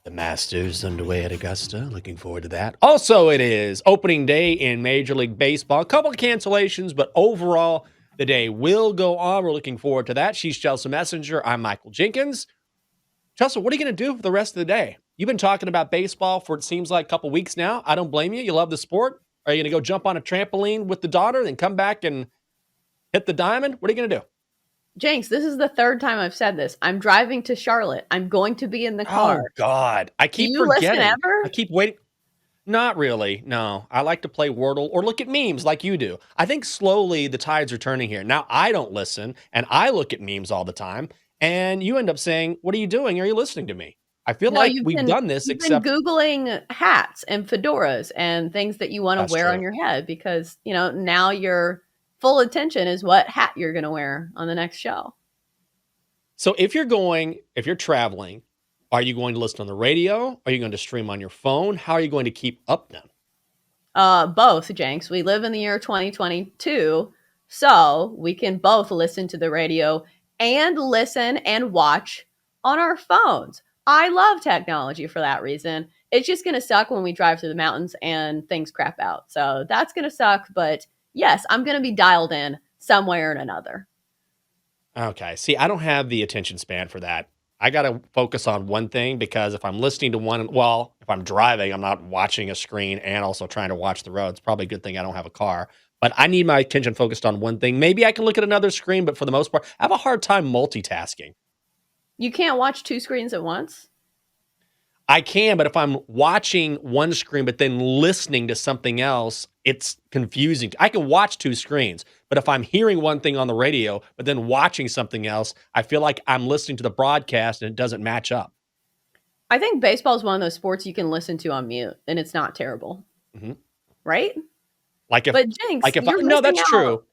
The Masters underway at Augusta. Looking forward to that. Also, it is opening day in Major League Baseball. A couple of cancellations, but overall, the day will go on. We're looking forward to that. She's Chelsea Messenger. I'm Michael Jenkins. Chelsea, what are you going to do for the rest of the day? You've been talking about baseball for it seems like a couple weeks now. I don't blame you. You love the sport. Are you going to go jump on a trampoline with the daughter, then come back and hit the diamond? What are you going to do? Jenks, this is the third time I've said this. I'm driving to Charlotte. I'm going to be in the car. Oh, God. I Do keep you listen forgetting. ever? I keep waiting. Not really. No. I like to play Wordle or look at memes like you do. I think slowly the tides are turning here. Now, I don't listen, and I look at memes all the time, and you end up saying, what are you doing? Are you listening to me? I feel No, like we've done this, you've been except Googling hats and fedoras and things that you want to that's wear on true. your head because, now your full attention is what hat you're going to wear on the next show. So if you're traveling, are you going to listen on the radio? Are you going to stream on your phone? How are you going to keep up then? Both, Jenks. We live in the year 2022, so we can both listen to the radio and listen and watch on our phones. I love technology for that reason. It's just going to suck when we drive through the mountains and things crap out. So that's going to suck. But yes, I'm going to be dialed in some way or another. Okay. See, I don't have the attention span for that. I got to focus on one thing because if I'm listening to if I'm driving, I'm not watching a screen and also trying to watch the road. It's probably a good thing I don't have a car, but I need my attention focused on one thing. Maybe I can look at another screen, but for the most part, I have a hard time multitasking. You can't watch two screens at once. I can, but if I'm watching one screen but then listening to something else, it's confusing. I can watch two screens, but if I'm hearing one thing on the radio but then watching something else, I feel like I'm listening to the broadcast and it doesn't match up. I think baseball is one of those sports you can listen to on mute, and it's not terrible, Mhm. right? Like if But Jinx, like if I no, that's true.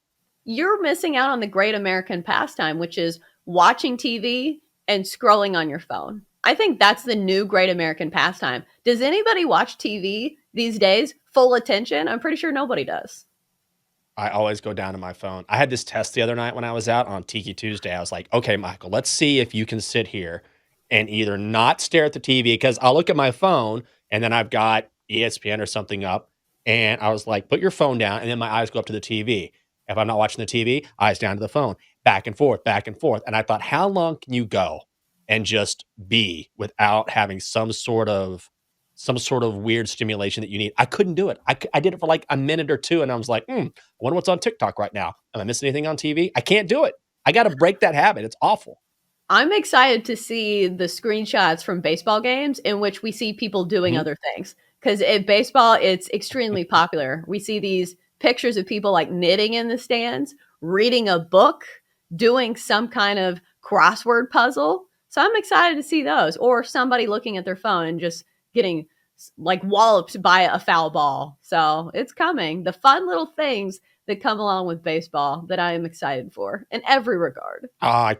you're missing out on the great American pastime, which is watching TV and scrolling on your phone. I think that's the new great American pastime. Does anybody watch TV these days full attention? I'm pretty sure nobody does. I always go down to my phone. I had this test the other night when I was out on Tiki Tuesday. I was like, okay, Michael, let's see if you can sit here and either not stare at the TV because I'll look at my phone and then I've got ESPN or something up. And I was like, put your phone down. And then my eyes go up to the TV. If I'm not watching the TV, eyes down to the phone, back and forth, back and forth. And I thought, how long can you go and just be without having some sort of weird stimulation that you need? I couldn't do it. I did it for like a minute or two, and I was like, I wonder what's on TikTok right now. Am I missing anything on TV? I can't do it. I got to break that habit. It's awful. I'm excited to see the screenshots from baseball games in which we see people doing Mhm. other things. Because in baseball, it's extremely popular. We see these pictures of people like knitting in the stands, reading a book, doing some kind of crossword puzzle. So I'm excited to see those. Or somebody looking at their phone and just getting like walloped by a foul ball. So it's coming. The fun little things that come along with baseball that I am excited for in every regard. Ah,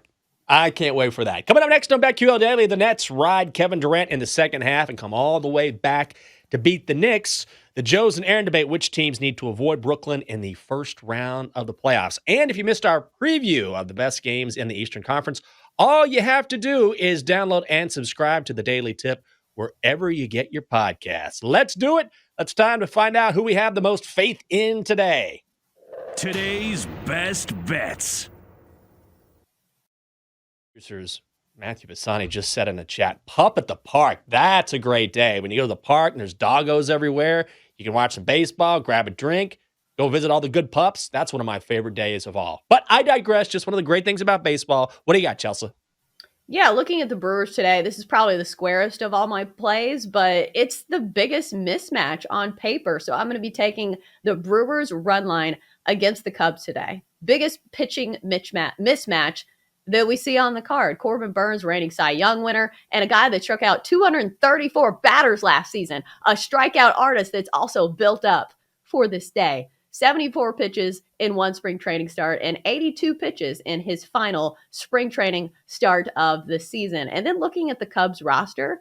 I can't wait for that. Coming up next on BetQL Daily, the Nets ride Kevin Durant in the second half and come all the way back to beat the Knicks. The Joes and Aaron debate which teams need to avoid Brooklyn in the first round of the playoffs. And if you missed our preview of the best games in the Eastern Conference, all you have to do is download and subscribe to the Daily Tip wherever you get your podcasts. Let's do it. It's time to find out who we have the most faith in today. Today's best bets. Producers Matthew Bassani just said in the chat, pup at the park. That's a great day. When you go to the park and there's doggos everywhere, you can watch some baseball, grab a drink, go visit all the good pups. That's one of my favorite days of all. But I digress. Just one of the great things about baseball. What do you got, Chelsea? Yeah, looking at the Brewers today, this is probably the squarest of all my plays, but it's the biggest mismatch on paper. So I'm going to be taking the Brewers run line against the Cubs today. Biggest pitching mismatch that we see on the card. Corbin Burns, reigning Cy Young winner, and a guy that struck out 234 batters last season, a strikeout artist that's also built up for this day. 74 pitches in one spring training start and 82 pitches in his final spring training start of the season. And then looking at the Cubs roster,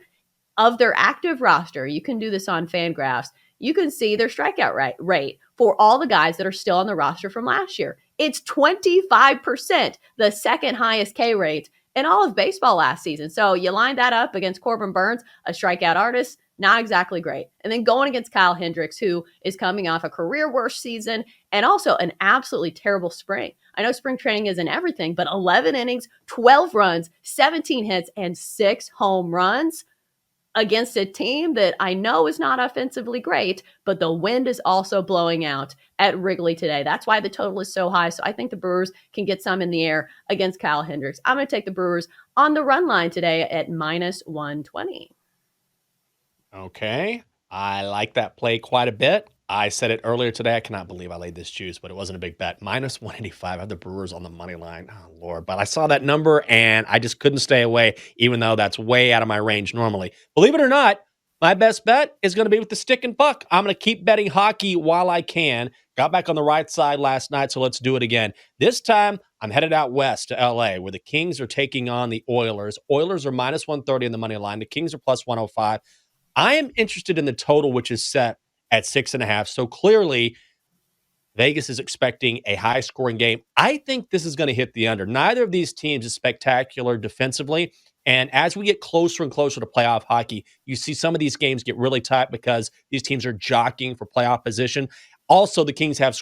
of their active roster, you can do this on Fangraphs, you can see their strikeout rate for all the guys that are still on the roster from last year. It's 25%, the second highest K rate in all of baseball last season. So you line that up against Corbin Burns, a strikeout artist, not exactly great. And then going against Kyle Hendricks, who is coming off a career worst season and also an absolutely terrible spring. I know spring training isn't everything, but 11 innings, 12 runs, 17 hits, and 6 home runs against a team that I know is not offensively great, but the wind is also blowing out at Wrigley today. That's why the total is so high. So I think the Brewers can get some in the air against Kyle Hendricks. I'm going to take the Brewers on the run line today at minus 120. Okay. I like that play quite a bit. I said it earlier today. I cannot believe I laid this juice, but it wasn't a big bet. Minus 185. I have the Brewers on the money line. Oh, Lord. But I saw that number and I just couldn't stay away, even though that's way out of my range normally. Believe it or not, my best bet is going to be with the stick and puck. I'm going to keep betting hockey while I can. Got back on the right side last night, so let's do it again. This time, I'm headed out west to LA, where the Kings are taking on the Oilers. Oilers are minus 130 on the money line. The Kings are plus 105. I am interested in the total, which is set at 6.5. So clearly, Vegas is expecting a high-scoring game. I think this is going to hit the under. Neither of these teams is spectacular defensively. And as we get closer and closer to playoff hockey, you see some of these games get really tight because these teams are jockeying for playoff position. Also, the Kings have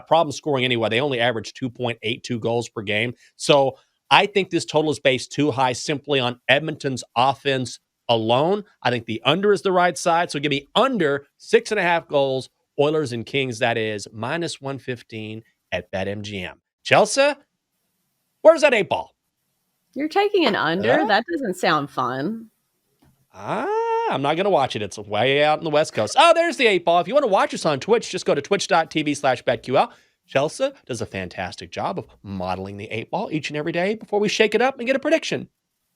problems scoring anyway. They only average 2.82 goals per game. So I think this total is based too high simply on Edmonton's offense alone. I think the under is the right side. So give me under 6.5 goals. Oilers and Kings, that is minus 115 at BetMGM. Chelsa, where's that 8 ball? You're taking an under? That doesn't sound fun. I'm not going to watch it. It's way out in the West Coast. Oh, there's the 8 ball. If you want to watch us on Twitch, just go to twitch.tv/BetQL. Chelsa does a fantastic job of modeling the 8 ball each and every day before we shake it up and get a prediction.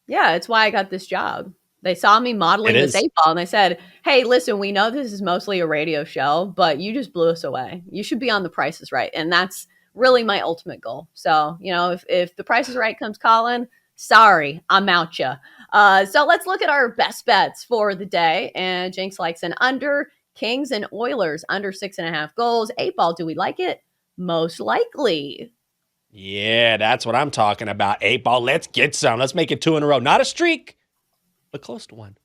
Yeah, it's why I got this job. They saw me modeling this 8 ball and they said, hey, listen, we know this is mostly a radio show, but you just blew us away. You should be on The Price is Right. And that's really my ultimate goal. So, if The Price is Right comes calling, sorry, I'm out ya. So let's look at our best bets for the day. And Jenks likes an under. Kings and Oilers under 6.5 goals. 8 ball, do we like it? Most likely. Yeah, that's what I'm talking about. 8 ball, let's get some. Let's make it 2 in a row. Not a streak, but close to one.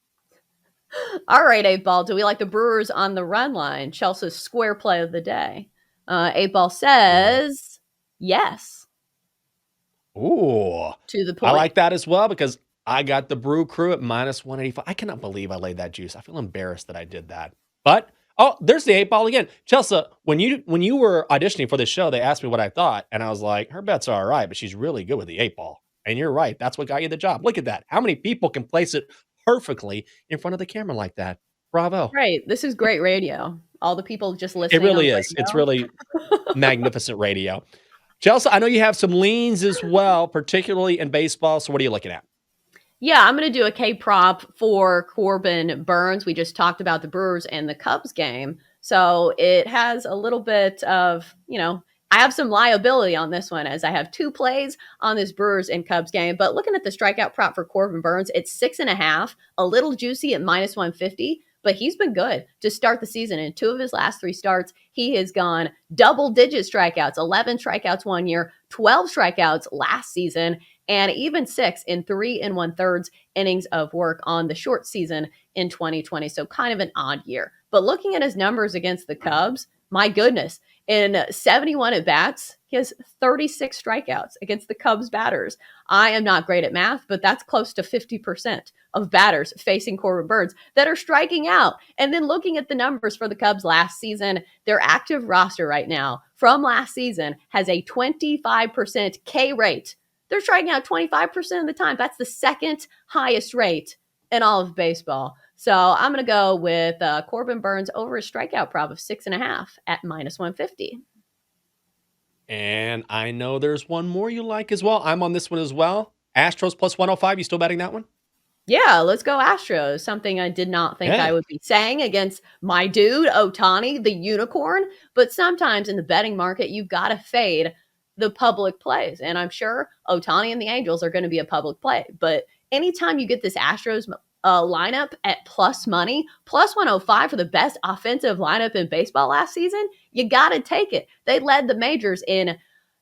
All right, 8 ball. Do we like the Brewers on the run line? Chelsea's square play of the day. 8 ball says yes. Ooh. To the point. I like that as well because I got the Brew Crew at minus 185. I cannot believe I laid that juice. I feel embarrassed that I did that. But, there's the 8 ball again. Chelsea, when you were auditioning for this show, they asked me what I thought, and I was like, her bets are all right, but she's really good with the 8 ball. And you're right. That's what got you the job. Look at that. How many people can place it perfectly in front of the camera like that? Bravo. Right. This is great radio. All the people just listening. It really is. It's really magnificent radio. Chelsea, I know you have some leans as well, particularly in baseball. So what are you looking at? Yeah, I'm going to do a K prop for Corbin Burns. We just talked about the Brewers and the Cubs game. So it has a little bit of, I have some liability on this one as I have 2 plays on this Brewers and Cubs game. But looking at the strikeout prop for Corbin Burns, it's 6.5, a little juicy at minus 150. But he's been good to start the season. In 2 of his last 3 starts, he has gone double-digit strikeouts, 11 strikeouts one year, 12 strikeouts last season, and even 6 in 3 1/3 innings of work on the short season in 2020. So kind of an odd year. But looking at his numbers against the Cubs, my goodness, in 71 at-bats, he has 36 strikeouts against the Cubs batters. I am not great at math, but that's close to 50% of batters facing Corbin Burns that are striking out. And then looking at the numbers for the Cubs last season, their active roster right now from last season has a 25% K rate. They're striking out 25% of the time. That's the second highest rate in all of baseball. So I'm going to go with Corbin Burns over a strikeout prop of 6.5 at minus 150. And I know there's one more you like as well. I'm on this one as well. Astros plus 105. You still betting that one? Yeah, let's go Astros. Something I did not think I would be saying against my dude, Ohtani, the unicorn. But sometimes in the betting market, you've got to fade the public plays. And I'm sure Ohtani and the Angels are going to be a public play. But anytime you get this Astros lineup at plus money, plus 105 for the best offensive lineup in baseball last season, you got to take it. They led the majors in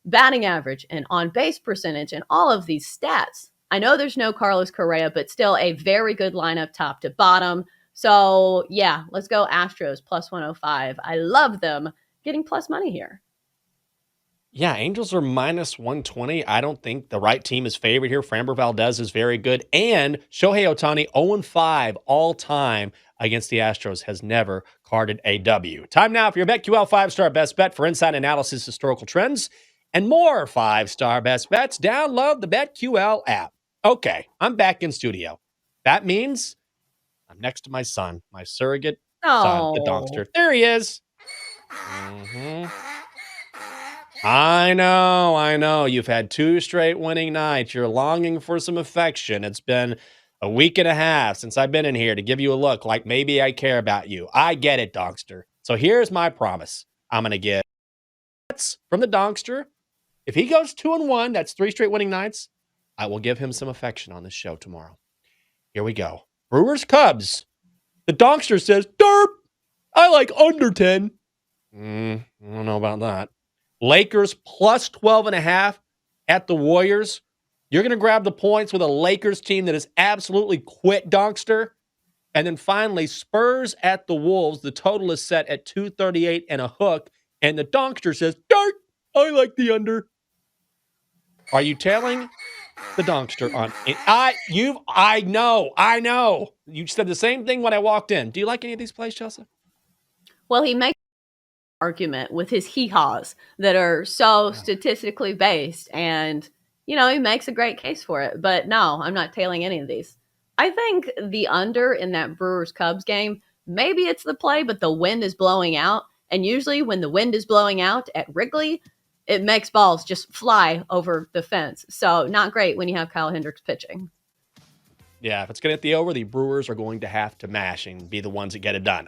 batting average and on base percentage and all of these stats. I know there's no Carlos Correa, but still a very good lineup top to bottom. So, yeah, let's go Astros plus 105. I love them getting plus money here. Yeah, Angels are minus 120. I don't think the right team is favored here. Framber Valdez is very good. And Shohei Ohtani, 0-5 all time against the Astros, has never carded a W. Time now for your BetQL 5-star best bet for inside analysis, historical trends, and more 5-star best bets. Download the BetQL app. Okay, I'm back in studio. That means I'm next to my son, my surrogate son, the Oh, Donkster. There he is. Mm-hmm. I know. You've had 2 straight winning nights. You're longing for some affection. It's been a week and a half since I've been in here to give you a look like maybe I care about you. I get it, Donkster. So here's my promise. I'm going to get from the Donkster. If he goes 2-1, that's 3 straight winning nights, I will give him some affection on this show tomorrow. Here we go. Brewers, Cubs. The Donkster says, derp, I like under 10. I don't know about that. Lakers plus 12.5 at the Warriors. You're going to grab the points with a Lakers team that has absolutely quit, Donkster. And then finally, Spurs at the Wolves. The total is set at 238 and a hook. And the Donkster says, "Dart, I like the under." Are you telling the Donkster on it? I know. You said the same thing when I walked in. Do you like any of these plays, Chelsea? well, he makes an argument with his hee-haws that are so statistically based. And, he makes a great case for it. But no, I'm not tailing any of these. I think the under in that Brewers-Cubs game, maybe it's the play, but the wind is blowing out. And usually when the wind is blowing out at Wrigley, it makes balls just fly over the fence. So not great when you have Kyle Hendricks pitching. Yeah, if it's going to hit the over, the Brewers are going to have to mash and be the ones that get it done.